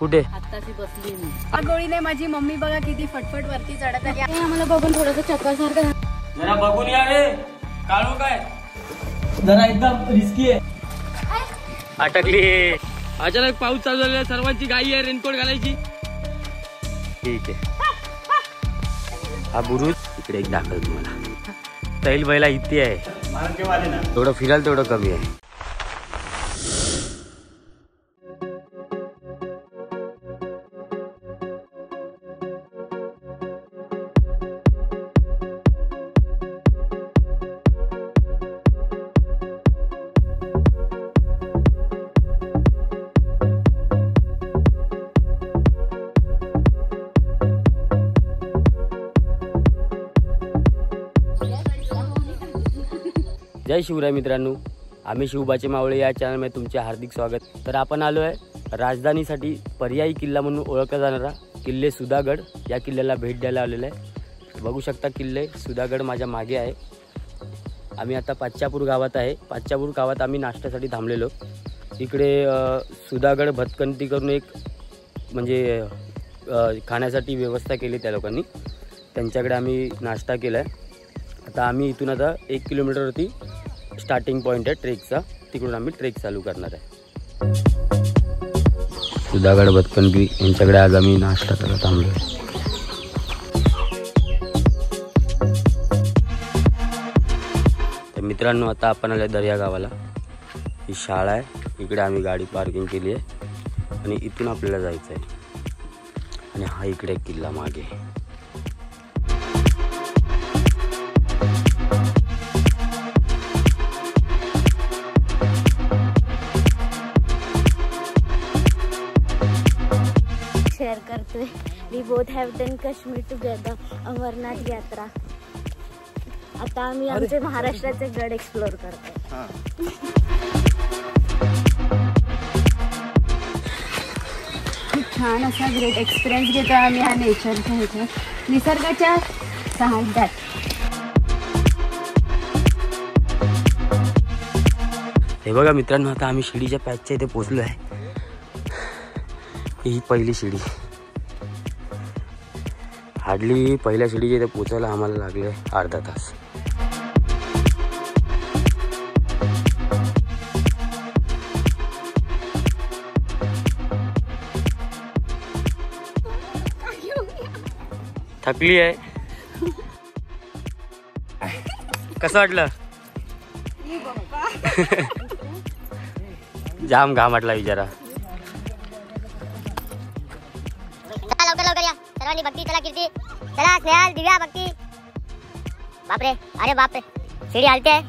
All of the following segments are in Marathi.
कुठे? आत्ताची बसली मी गोळीने माझी मम्मी बघा किती फटफट वरती चढत आली. आम्हाला बघून थोडंसं चक्कर सारखं. जरा बघून या रे. काढू काय? जरा एकदम रिस्की आहे. अटकली. अचानक पाऊस चालू झालेला, सर्वांची घाई आहे रेनकोट घालायची. ठीक आहे. हा बुरुज इकडे एक दाखल तुम्हाला. तैल बैला इथे आहे. थोडं फिराल तेवढं कमी आहे. जय शिवराय मित्रांनो, आम्ही शिवबाचे मावळे या चॅनलमध्ये तुमचे हार्दिक स्वागत. तर आपण आलो आहे राजधानीसाठी पर्यायी किल्ला म्हणून ओळखला जाणारा किल्ले सुधागड या किल्ल्याला भेट द्यायला आलेलं आहे. बघू शकता किल्ले सुधागड माझ्या मागे आहे. आम्ही आता पाच्यापूर गावात आहे. पाच्यापूर गावात आम्ही नाश्त्यासाठी थांबलेलो. इकडे सुधागड भटकंती करून एक म्हणजे खाण्यासाठी व्यवस्था केली त्या लोकांनी. त्यांच्याकडे आम्ही नाश्ता केला आहे. आता आम्ही इथून आता 1 किलोमीटरवरती स्टार्टिंग पॉईंट आहे ट्रेकचा. तिकडून आम्ही ट्रेक चालू करणार आहे. सुधागड भटकंती यांच्याकडे आज आम्ही नाश्ता करायला थांबलो आहे. तर मित्रांनो, आता आपण आलो दर्या गावाला. ही शाळा आहे. इकडे आम्ही गाडी पार्किंग केली आहे आणि इथून आपल्याला जायचं आहे. आणि हा इकडे किल्ला मागे. शेअर करतोय. We both have done Kashmir together, Amarnath यात्रा. आता आम्ही आमचे महाराष्ट्राचे गड एक्सप्लोर करतोय. खूप छान असा ग्रेट एक्सपिरियन्स घेतो आम्ही हा नेचरच्या ह्याच्यात, निसर्गाच्या सानिध्यात. हे बघा मित्रांनो, आता आम्ही शिडीच्या पॅचच्या इथे पोहोचलो आहे. ही पहिली शिडी. हार्डली पहिल्या शिडीच्या इथे पोचायला आम्हाला लागले अर्धा तास. थकली आहे. कसं वाटलं? जाम घाम वाटला विचारा. सर्वांनी भक्ती. चला कीर्ती, चला स्नेहल, दिव्या, भक्ती. बापरे, अरे बापरे, सीडी हलते.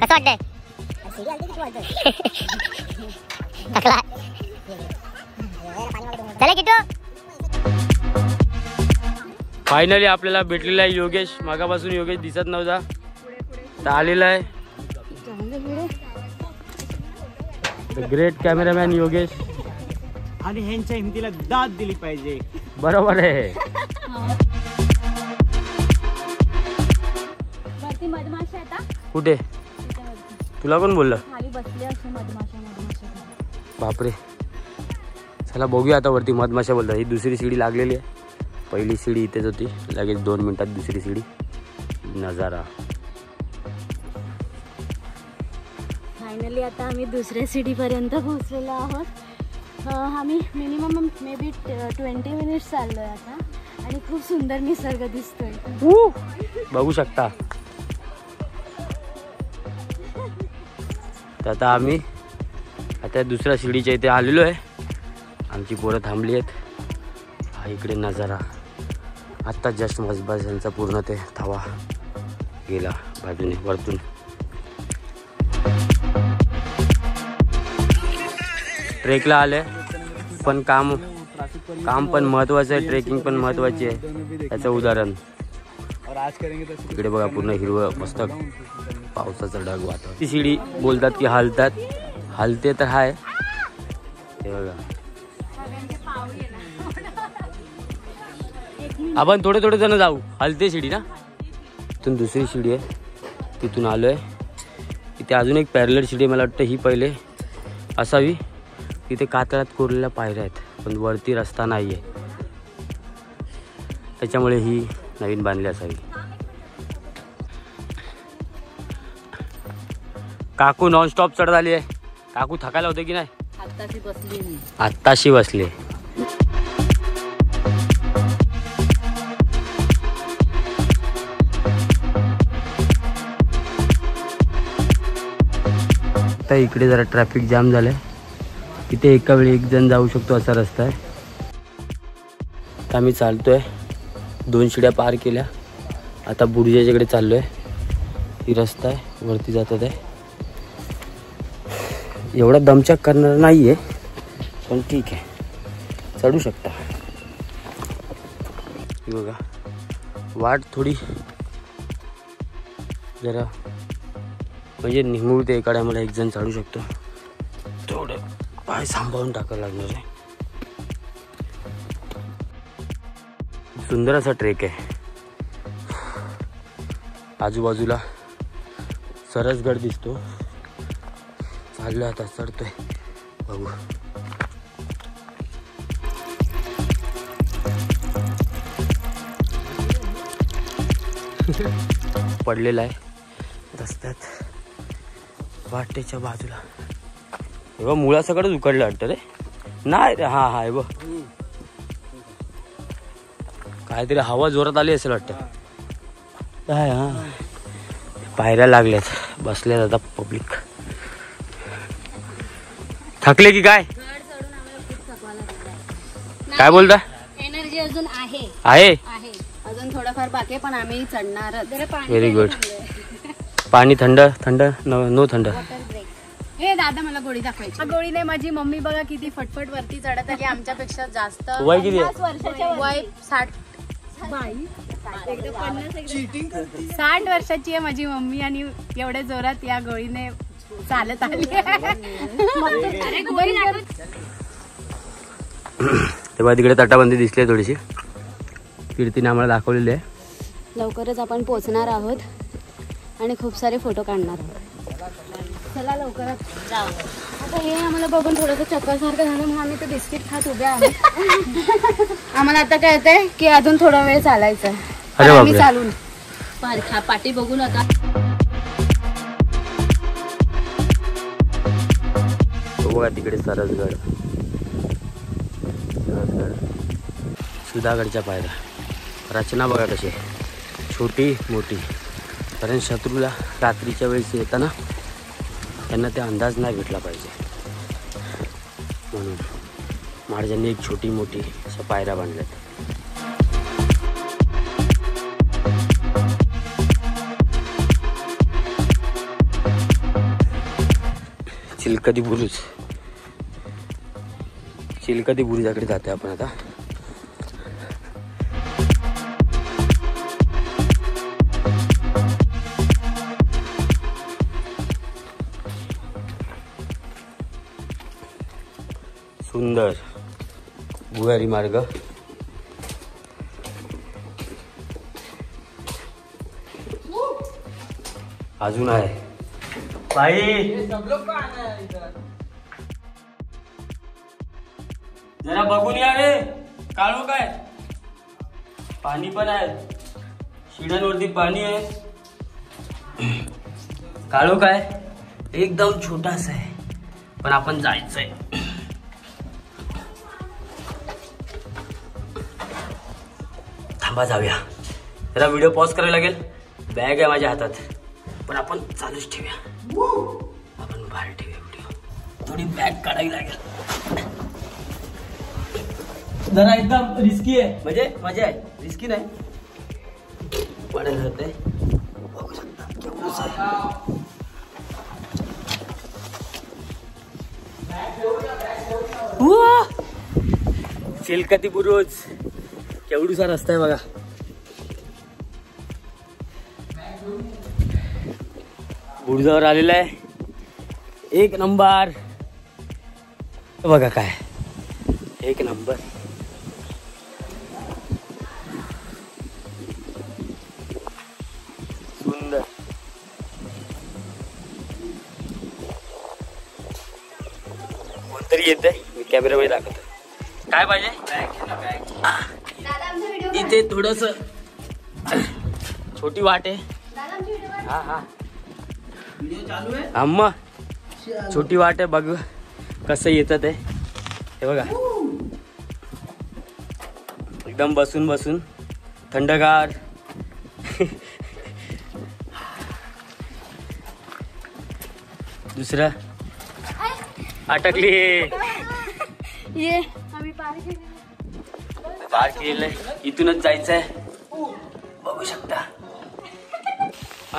कसं वाटतंय? चला किट्टू. फायनली आपल्याला भेटलेला आहे योगेश. मागापासून योगेश दिसत नव्हता, तर आलेला आहे. Great cameraman Yogesh. आणि ह्यांच्या हिमतीला दाद दिली पाहिजे. बरोबर आहे. वरती मधमाशा आता कुठे? तुला कोण बोललं? खाली बसले असे मधमाशा. बापरे, चला बघूया आता वरती मधमाशा बोलतात. ही दुसरी शिडी लागलेली आहे. पहिली शिडी इथेच होती. लगेच 2 मिनिटात दुसरी शिडी. नजारा. फायनली आता आम्ही दुसऱ्या सिटीपर्यंत पोहोचलेलो आहोत. आम्ही मिनिमम मे बी 20 मिनिट्स चाललो आहे आता. आणि खूप सुंदर निसर्ग दिसतोय. बघू शकता. तर आता आम्ही आता दुसऱ्या शिडीच्या इथे आलेलो आहे. आमची पोरं थांबली आहेत. हा इकडे नजारा. आत्ता जस्ट मजबाज यांचा पूर्ण ते थावा गेला बाजूने वरतून. ट्रेकला आले, पण काम पण महत्त्वाचं आहे. ट्रेकिंग पण महत्त्वाची आहे. त्याचं उदाहरण इकडे बघा. पूर्ण हिरवं मस्त पावसाचं ढग वातावरण. ती शिडी बोलतात की हलते तर हाय. हे बघा. आपण थोडे जण जाऊ. हलते शिडी ना. इथून दुसरी शिडी आहे, तिथून आलो आहे. इथे अजून एक पॅरलर शिडी. मला वाटतं ही पहिले असावी. तिथे कातळात कोरलेल्या पायऱ्या आहेत, पण वरती रस्ता नाही आहे, त्याच्यामुळे ही नवीन बांधली असावी. काकू नॉनस्टॉप चढ झाली आहे. काकू थकायला होते की नाही? आत्ताशी बसले. आता इकडे जरा ट्रॅफिक जाम झालंय. इथे एका वेळी एक जण जाऊ शकतो असा रस्ता आहे. आता आम्ही चालतोय, 2 शिड्या पार केल्या. आता बुर्जाच्याकडे चाललोय. ही रस्ता आहे, वरती जातात आहे. एवढा दमचक करणार नाही आहे, पण ठीक आहे, चढू शकता. ही बघा वाट थोडी जरा म्हणजे निमुळते. एका टायमाला एक जण चढू शकतो. थोडं पाय सांभाळून टाकावं लागणार आहे. सुंदर असा ट्रेक आहे. आजूबाजूला सरसगड दिसतो. चाललोय आता, चढतोय, बघू. पडलेला आहे रस्त्यात, वाटेच्या बाजूला. हे बघ मुळासकडेच उकडलं वाटतं रे. नाही रे, हा हा, हे बघ काहीतरी हवा जोरात आली असेल वाटतं. काय हा, पायऱ्या लागल्यात, बसल्यात आता पब्लिक. थकले की काय? काय बोलता? एनर्जी अजून आहे. अजून थोडंफार बाकी, पण आम्ही चढणार. Very good. पाणी थंड थंड, नो थंड. हे दादा मला गोळी दाखवायची. गोळीने माझी मम्मी बघा किती फटफट वरती चढत आली, आमच्यापेक्षा जास्त. वय किती आहे? 50 वर्षाच्या वय 60 वर्षाची आहे माझी मम्मी, आणि एवढ्या जोरात या गोळीने चालत आली. तेव्हा तिकडे तटाबंदी दिसली थोडीशी, कीर्तीने आम्हाला दाखवलेली आहे. लवकरच आपण पोहोचणार आहोत आणि खूप सारे फोटो काढणार आहोत. चला लवकरच जाऊ. आता हे आम्हाला बघून थोडंसं चक्कर सारखं झालं, म्हणून आम्ही ते बिस्किट खात उभे आहोत. आम्हाला आता कळतंय की अजून थोडा वेळ चालायचं. आम्ही चालून पाठी बघू नका. बघा तिकडे सरसगड, सुधागडच्या पायऱ्या. रचना बघा कशी, छोटी मोठी. कारण शत्रूला रात्रीच्या वेळेस येताना त्यांना ते अंदाज नाही भेटला पाहिजे, म्हणून महाराजांनी एक छोटी मोठी अशा पायऱ्या बांधल्यात. चिलकती बुरुजाकडे जातोय आपण आता. सुंदर भुयारी मार्ग. अजून आहे बाई, जरा बघून या रे. काळू काय, पाणी पण आहे, शिड्यांवरती पाणी आहे. काळू काय एकदम छोटासा आहे, पण आपण जायचंय. थांबा जाऊया. जरा व्हिडिओ पॉज करायला लागेल. बॅग आहे माझ्या हातात, पण आपण चालूच ठेवूया. आपण बाहेर ठेवूया व्हिडिओ. थोडी बॅग काढावी लागेल. जरा एकदम रिस्की आहे, म्हणजे मजा आहे, रिस्की नाही. पडायला होते, बघू शकता केवढंच आहे. चिलकती बुरुज, केवढूसा रस्ता आहे बघा. बुरुजावर आलेला आहे, एक नंबर. बघा काय, एक नंबर. सुंदर. तरी येते, मी कॅमेरामध्ये दाखवतो. काय पाहिजे इथे थोडस छोटी वाट आहे. हा हा अम्मा छोटी वाट आहे, बघ कसं येतं ते. हे बघा एकदम बसून बसून थंडगार. दुसरं अटकली. ये आम्ही पार केलंय, इथूनच जायचंय. बघू शकता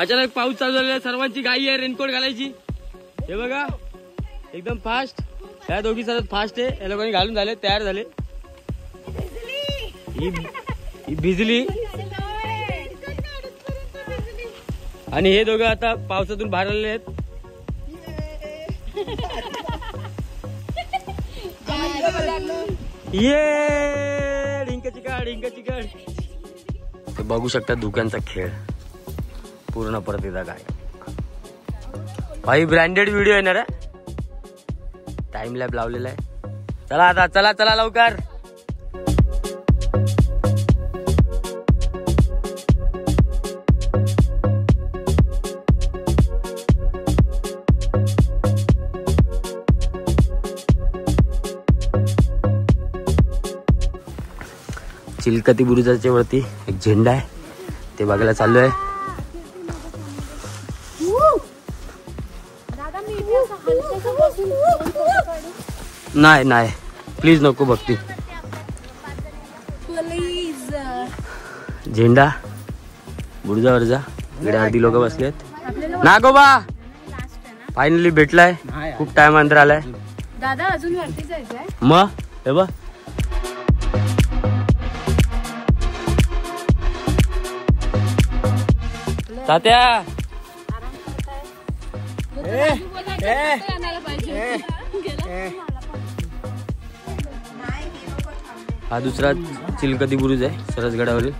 अचानक पाऊस चालू झालेला, सर्वांची घाई आहे रेनकोट घालायची. हे बघा एकदम फास्ट, या दोघी सर्वात फास्ट आहे. या लोकांनी घालून झाले, तयार झाले. ही भिजली आणि हे दोघं आता पावसातून बाहेर आलेले आहेत. ये डिंक चिकड. बघू शकता धुक्यांचा खेळ पूर्ण परत येता. काय भाई ब्रँडेड व्हिडिओ येणार आहे, टाइम लॅब लावलेला आहे. चला आता चला लवकर. चिलकती बुरुजाच्या वरती एक झेंडा आहे, ते बघायला चालू आहे. नाही प्लीज नको बघती. झेंडा बुरुजावर जा. इकडे अर्धी लोक बसलेत. नागोबा फायनली भेटलाय, खूप टाइम अंतर आलाय. दादा अजून वरती जायचंय. मग हे बघ तात्या हा दुसरा चिलकती बुरुज आहे सरसगडावरील.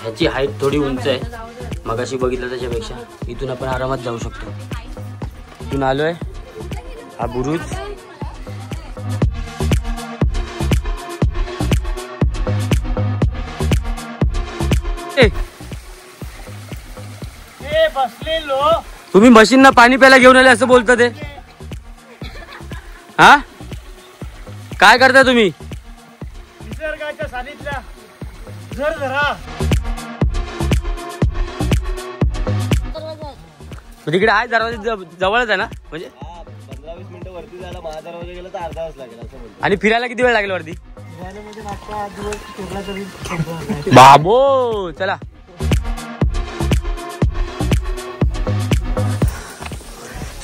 ह्याची हाईट थोडी उंच आहे, मगाशी बघितलं त्याच्यापेक्षा. इथून आपण आरामात जाऊ शकतो. इथून आलोय हा बुरुज. तुम्ही मशीनना पाणी प्यायला घेऊन आले असं बोलता ते. हा काय करताय तुम्ही? निसर्गाच्या सानिध्यात जर धरा. तिकडे आहे दरवाजा जवळच आहे ना, म्हणजे 15-20 मिनिटं वरती जायला महादरवाजा गेला तर अर्धा तास लागेल असं बोलतो. आणि फिरायला किती वेळ लागेल वरती? म्हणजे मागचा दिवस फिरला तरी बाबो. चला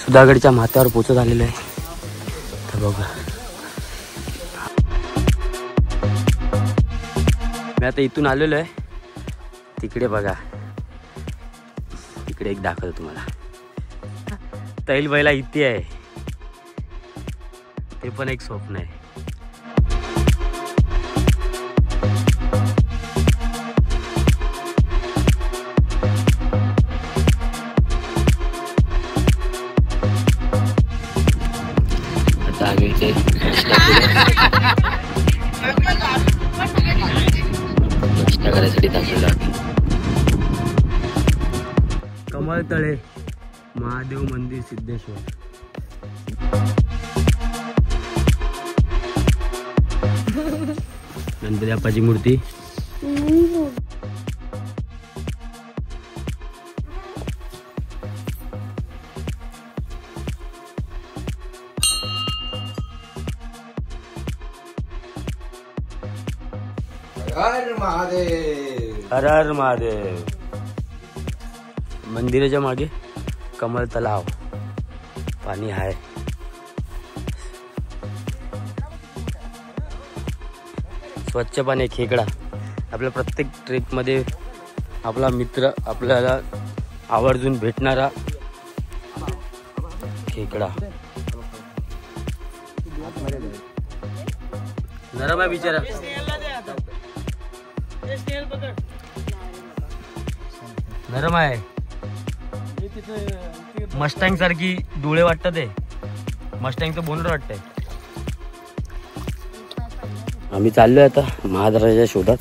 सुधागडच्या माथ्यावर पोचत आलेलं आहे. तर बघा मी आता इथून आलेलो आहे. तिकडे बघा, तिकडे एक दाखवतो तुम्हाला. तैल बैला इथे आहे, ते पण एक स्वप्न आहे. आता आम्ही इथे नाश्ता करायसाठी थांबलेलो आम्ही. कमळतळे महादेव मंदिर सिद्धेश्वर. गणपती बाप्पाची मूर्ती. हर महादेव. हर हर महादेव. मंदिराच्या मागे कमळ तलाव, पाणी आहे. स्वच्छ पाणी, खेकडा. आपल्या प्रत्येक ट्रेकमध्ये आपला मित्र आपल्याला आवर्जून भेटणारा खेकडा. नरम आहे बिचारा. नरम आहे. मस्टँग सारखी डोळे वाटतात ते. मस्टँग तर बोनर वाटतंय. आम्ही चाललोय आता महादेवाच्या शोधात.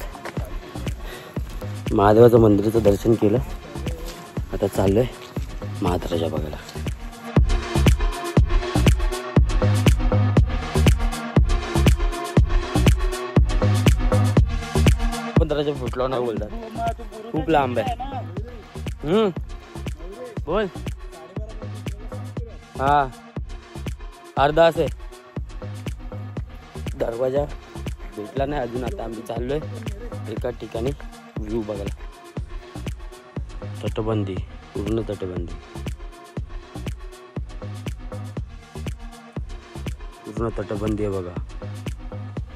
महादेवाचं मंदिराचं दर्शन केलं, आता चाललोय महादेवाच्या बघायला. पंधराच्या फुटला ना बोलतात, खूप लांब आहे. बोल. हा अर्धा असे. दरवाजा भेटला नाही अजून. आता आम्ही चाललोय एका ठिकाणी व्ह्यू बघायला. तटबंदी, पूर्ण तटबंदी, पूर्ण तटबंदी आहे बघा.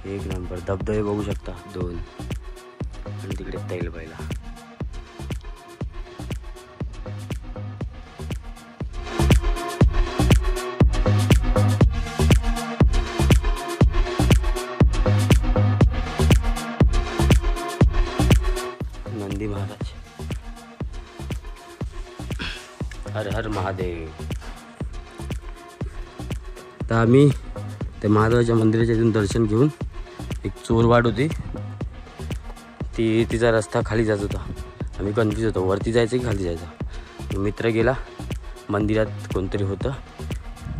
एक नंबर. धबधबे बघू शकता 2. आणि तिकडे तैलबाईला. नंदी महाराज. हर हर महादेव. तर आम्ही त्या महादेवाच्या मंदिराच्या इथून दर्शन घेऊन एक चोरवाड होती, तिचा रस्ता खाली जात होता. आम्ही कन्फ्यूज होतो वरती जायचं की खाली जायचं. मित्र गेला, मंदिरात कोणतरी होतं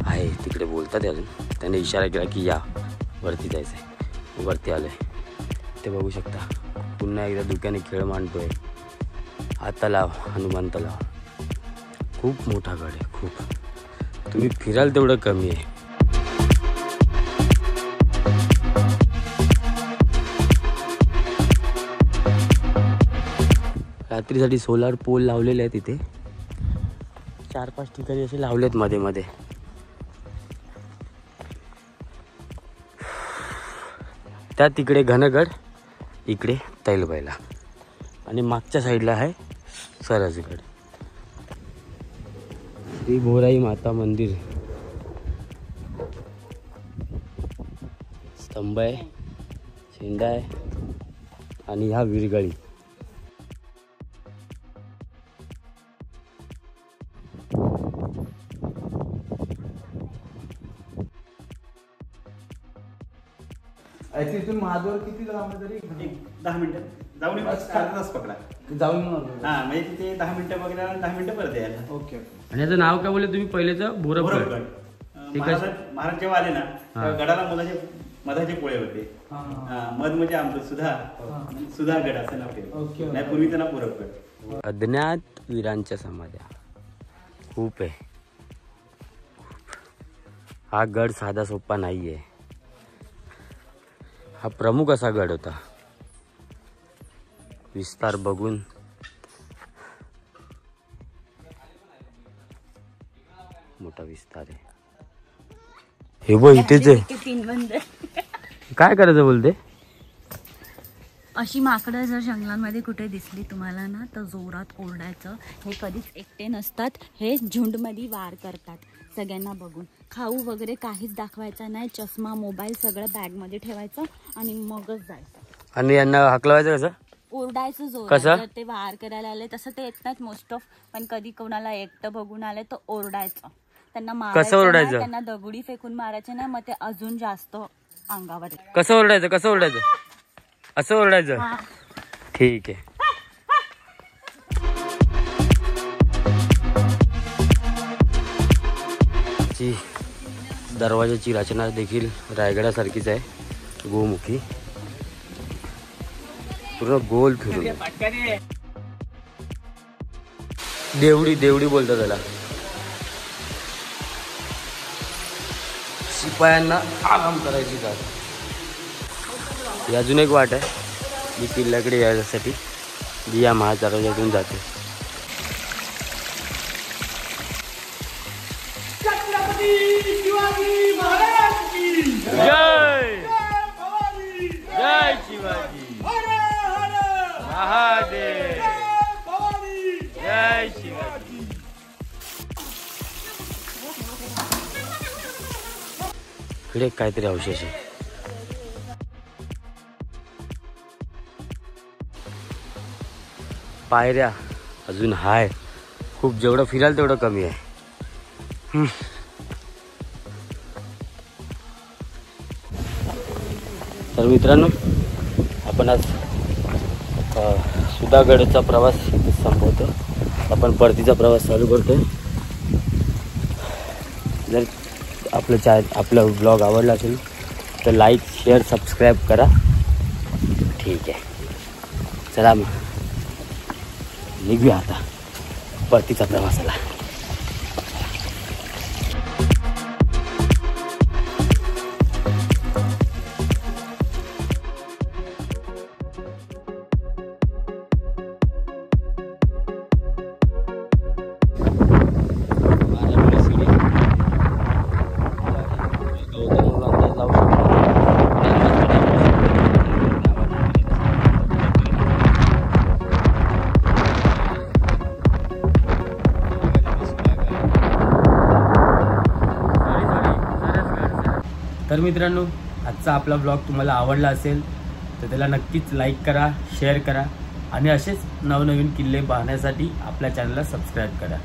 आहे तिकडे बोलतात अजून. त्याने इशारा केला की या वरती जायचं आहे. वरती आलो आहे ते बघू शकता. पुन्हा एकदा दुकाने खेळ मांडतोय. हा तलाव, हनुमान तलाव, खूप मोठा गड आहे. खूप. तुम्ही फिराल तेवढं कमी आहे. रात्रीसाठी सोलार पोल लावलेले आहेत इथे. 4-5 ठिकाणी असे लावलेत मध्ये मध्ये. त्या तिकडे घनगड, इकडे तैलबाईला, आणि मागच्या साईडला आहे सरसगड. श्री बोराई माता मंदिर. स्तंभ आहे, शेंडा आहे, आणि ह्या विरगळी. तिथून महाद्वार किती लांब तरी? 10 मिनिटं जाऊन अर्धा तास पकडा. जाऊन हा म्हणजे तिथे 10 मिनिटं बघायला 10 मिनिटं परत यायला. ओके. आणि याचं नाव काय बोलले तुम्ही पहिलेचं? बोरफगड. महाराज जेव्हा आले ना तेव्हा गडाला मधाचे पोळे होते. मध म्हणजे आमचं सुधागड असं नाव ठेवलं. नाही पूर्वीचं नाव बोरफगड. अज्ञात वीरांच्या समाध्या खूप आहे. हा गड साधा सोपा नाहीये. हा प्रमुख असा गड होता. विस्तार बघून मोठा विस्तार आहे. हे बघ इथेच आहे. 3 बंद. काय करायचं बोलते? अशी माकडं जर जंगलांमध्ये कुठे दिसली तुम्हाला ना तर जोरात ओरडायचं. हे कधीच एकटे नसतात, हे झुंडमध्ये वार करतात सगळ्यांना बघून. खाऊ वगैरे काहीच दाखवायचं नाही. चष्मा, मोबाईल सगळं बॅगमध्ये ठेवायचं आणि मगच जायचं. आणि यांना हकलवायचं कसं? ओरडायचं जोरात. कसं? जर ते वार करायला आले तसं ते येत नाहीत मोस्ट ऑफ, पण कधी कोणाला एकटं बघून आले तर ओरडायचं. त्यांना मारायचं. कसं ओरडायचं? त्यांना दगडी फेकून मारायचे नाही, मग ते अजून जास्त अंगावर येतं. कसं ओरडायचं? कसं ओरडायचं? असं ओरडायचं. हा. ठीक आहे. दरवाजाची रचना देखील रायगडासारखीच आहे. गोमुखी, पूर्ण गोल फिरून. देवडी बोलतात त्याला. शिपायांना आराम करायची जागा. ही अजून एक वाट आहे जी किल्ल्याकडे यायसाठी, जी या महादरवाजातून जाते. जय जय शिवाजी महादेव. जय शिवाजी. इकडे काहीतरी अवशेष आहे. पायऱ्या अजून हाय खूप, जेवढं फिराल तेवढं कमी आहे. तर मित्रांनो, आपण आज सुधागडचा प्रवास संपवतो. आपण परतीचा प्रवास चालू करतोय. जर आपलं ब्लॉग आवडला असेल तर लाईक, शेअर, सबस्क्राईब करा. ठीक आहे, चला मग निघूया आता परतीचा प्रवासाला. तर मित्रांनो, आजचा आपला ब्लॉग तुम्हाला आवडला असेल तर त्याला नक्कीच लाईक करा, शेअर करा आणि असेच नवनवीन किल्ले पाहण्यासाठी आपल्या चॅनलला सबस्क्राईब करा.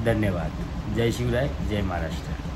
धन्यवाद. जय शिवराय, जय महाराष्ट्र.